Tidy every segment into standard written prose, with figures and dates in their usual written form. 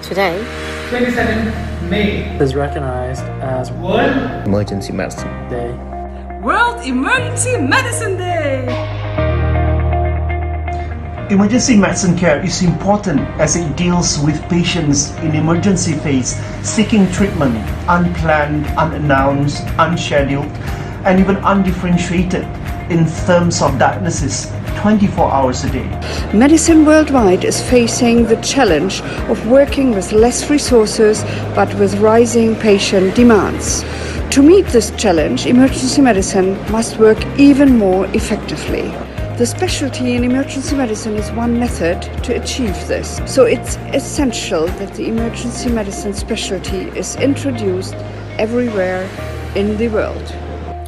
Today, 22nd May is recognized as World Emergency Medicine Day. World Emergency Medicine Day! Emergency medicine care is important as it deals with patients in emergency phase seeking treatment, unplanned, unannounced, unscheduled, and even undifferentiated in terms of diagnosis 24 hours a day. Medicine worldwide is facing the challenge of working with less resources but with rising patient demands. To meet this challenge, emergency medicine must work even more effectively. The specialty in emergency medicine is one method to achieve this. So it's essential that the emergency medicine specialty is introduced everywhere in the world.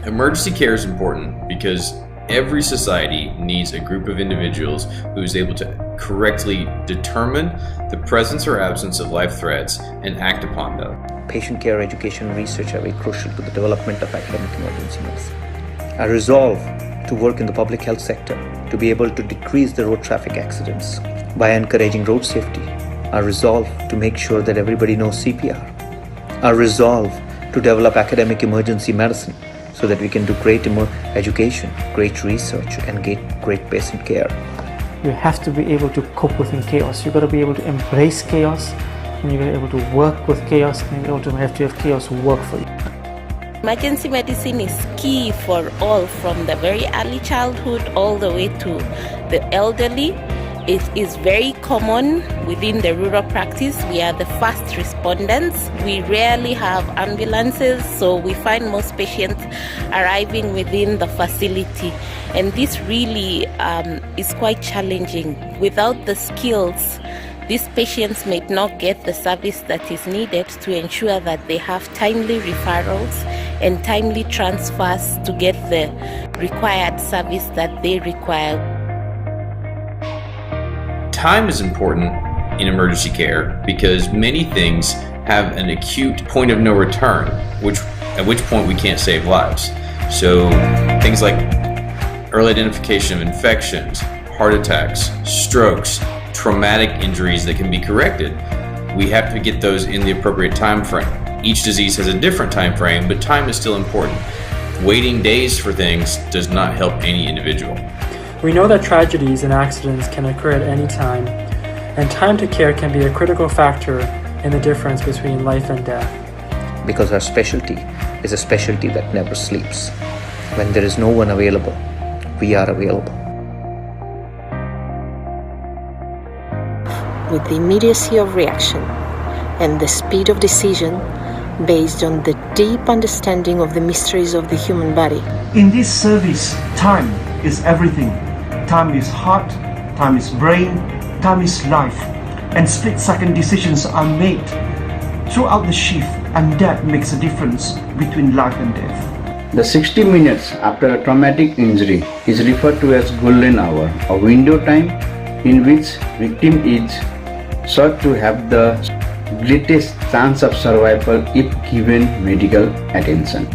Emergency care is important because every society needs a group of individuals who is able to correctly determine the presence or absence of life threats and act upon them. Patient care, education, and research are very crucial to the development of academic emergency medicine. I resolve to work in the public health sector to be able to decrease the road traffic accidents by encouraging road safety. I resolve to make sure that everybody knows CPR. I resolve to develop academic emergency medicine so that we can do great education, great research, and get great patient care. You have to be able to cope within chaos. You've got to be able to embrace chaos, and you've got to be able to work with chaos, and you've got to have chaos work for you. emergency medicine is key for all, from the very early childhood all the way to the elderly. It is very common within the rural practice. We are the first respondents. We rarely have ambulances, so we find most patients arriving within the facility. And this really is quite challenging. Without the skills, these patients may not get the service that is needed to ensure that they have timely referrals and timely transfers to get the required service that they require. Time is important in emergency care because many things have an acute point of no return, at which point we can't save lives. So things like early identification of infections, heart attacks, strokes, traumatic injuries that can be corrected, we have to get those in the appropriate time frame. Each disease has a different time frame, but time is still important. Waiting days for things does not help any individual. We know that tragedies and accidents can occur at any time, and time to care can be a critical factor in the difference between life and death. Because our specialty is a specialty that never sleeps. When there is no one available, we are available. With the immediacy of reaction and the speed of decision based on the deep understanding of the mysteries of the human body. In this service, time is everything. Time is heart, time is brain, time is life, and split-second decisions are made throughout the shift, and that makes a difference between life and death. The 60 minutes after a traumatic injury is referred to as golden hour, a window time in which victim is sought to have the greatest chance of survival if given medical attention.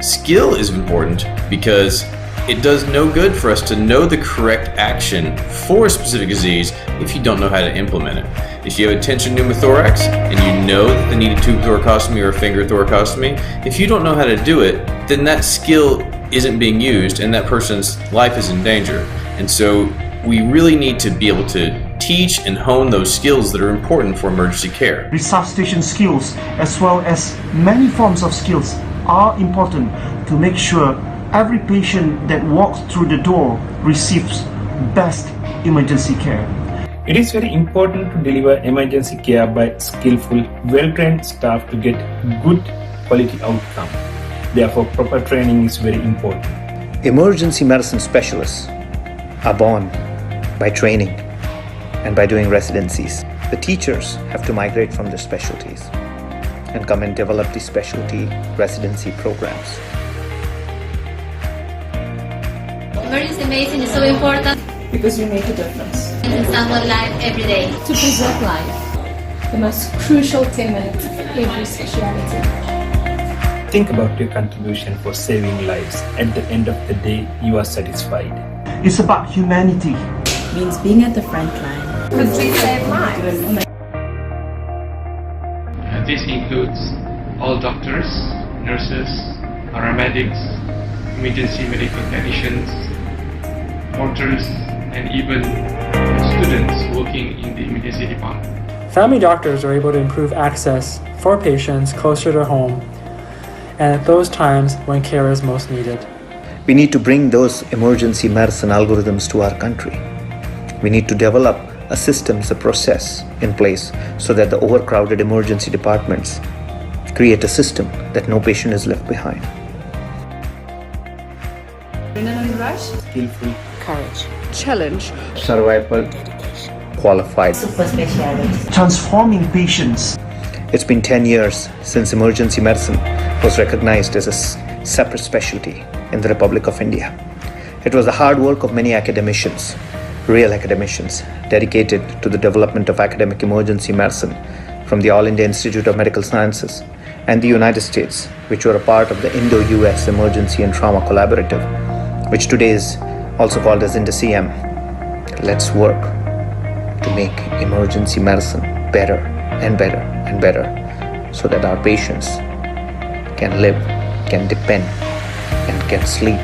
Skill is important because it does no good for us to know the correct action for a specific disease if you don't know how to implement it. If you have a tension pneumothorax and you know that they need a tube thoracostomy or a finger thoracostomy, if you don't know how to do it, then that skill isn't being used and that person's life is in danger. And so we really need to be able to teach and hone those skills that are important for emergency care. Resuscitation skills as well as many forms of skills are important to make sure every patient that walks through the door receives best emergency care. It is very important to deliver emergency care by skillful, well-trained staff to get good quality outcome. Therefore, proper training is very important. Emergency medicine specialists are born by training and by doing residencies. The teachers have to migrate from their specialties and come and develop these specialty residency programs. Emergency medicine is so important Because you make a difference. in someone's life every day. To preserve life, the most crucial tenet of every speciality. Think about your contribution for saving lives. At the end of the day, you are satisfied. It's about humanity. Means being at the front line. Because we save lives. This includes all doctors, nurses, paramedics, emergency medical technicians, porters, and even students working in the emergency department. Family doctors are able to improve access for patients closer to home and at those times when care is most needed. We need to bring those emergency medicine algorithms to our country. We need to develop a systems, a process in place so that the overcrowded emergency departments create a system that no patient is left behind. Skillful, Courage, Challenge. Survival. Qualified. Transforming patients. It's been 10 years since emergency medicine was recognized as a separate specialty in the Republic of India. It was the hard work of many academicians, real academicians, dedicated to the development of academic emergency medicine from the All India Institute of Medical Sciences and the United States, which were a part of the Indo-US Emergency and Trauma Collaborative, which today is also called as EUSEM. Let's work to make emergency medicine better and better and better so that our patients can live, can depend, and can sleep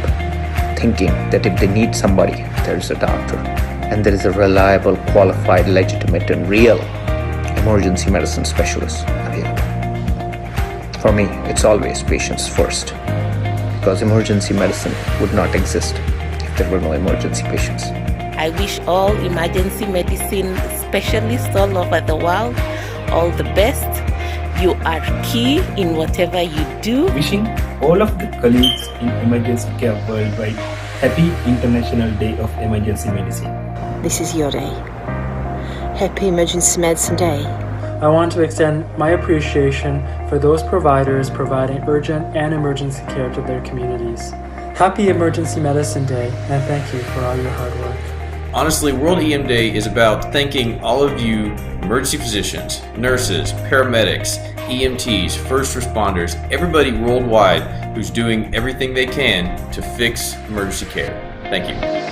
thinking that if they need somebody, there is a doctor and there is a reliable, qualified, legitimate, and real emergency medicine specialist available. For me, it's always patients first, because emergency medicine would not exist if there were no emergency patients. I wish all emergency medicine specialists all over the world all the best. You are key in whatever you do. Wishing all of the colleagues in emergency care worldwide Happy International Day of Emergency Medicine. this is your day. Happy Emergency Medicine Day. I want to extend my appreciation for those providers providing urgent and emergency care to their communities. Happy Emergency Medicine Day, and thank you for all your hard work. Honestly, World EM Day is about thanking all of you emergency physicians, nurses, paramedics, EMTs, first responders, everybody worldwide who's doing everything they can to fix emergency care. Thank you.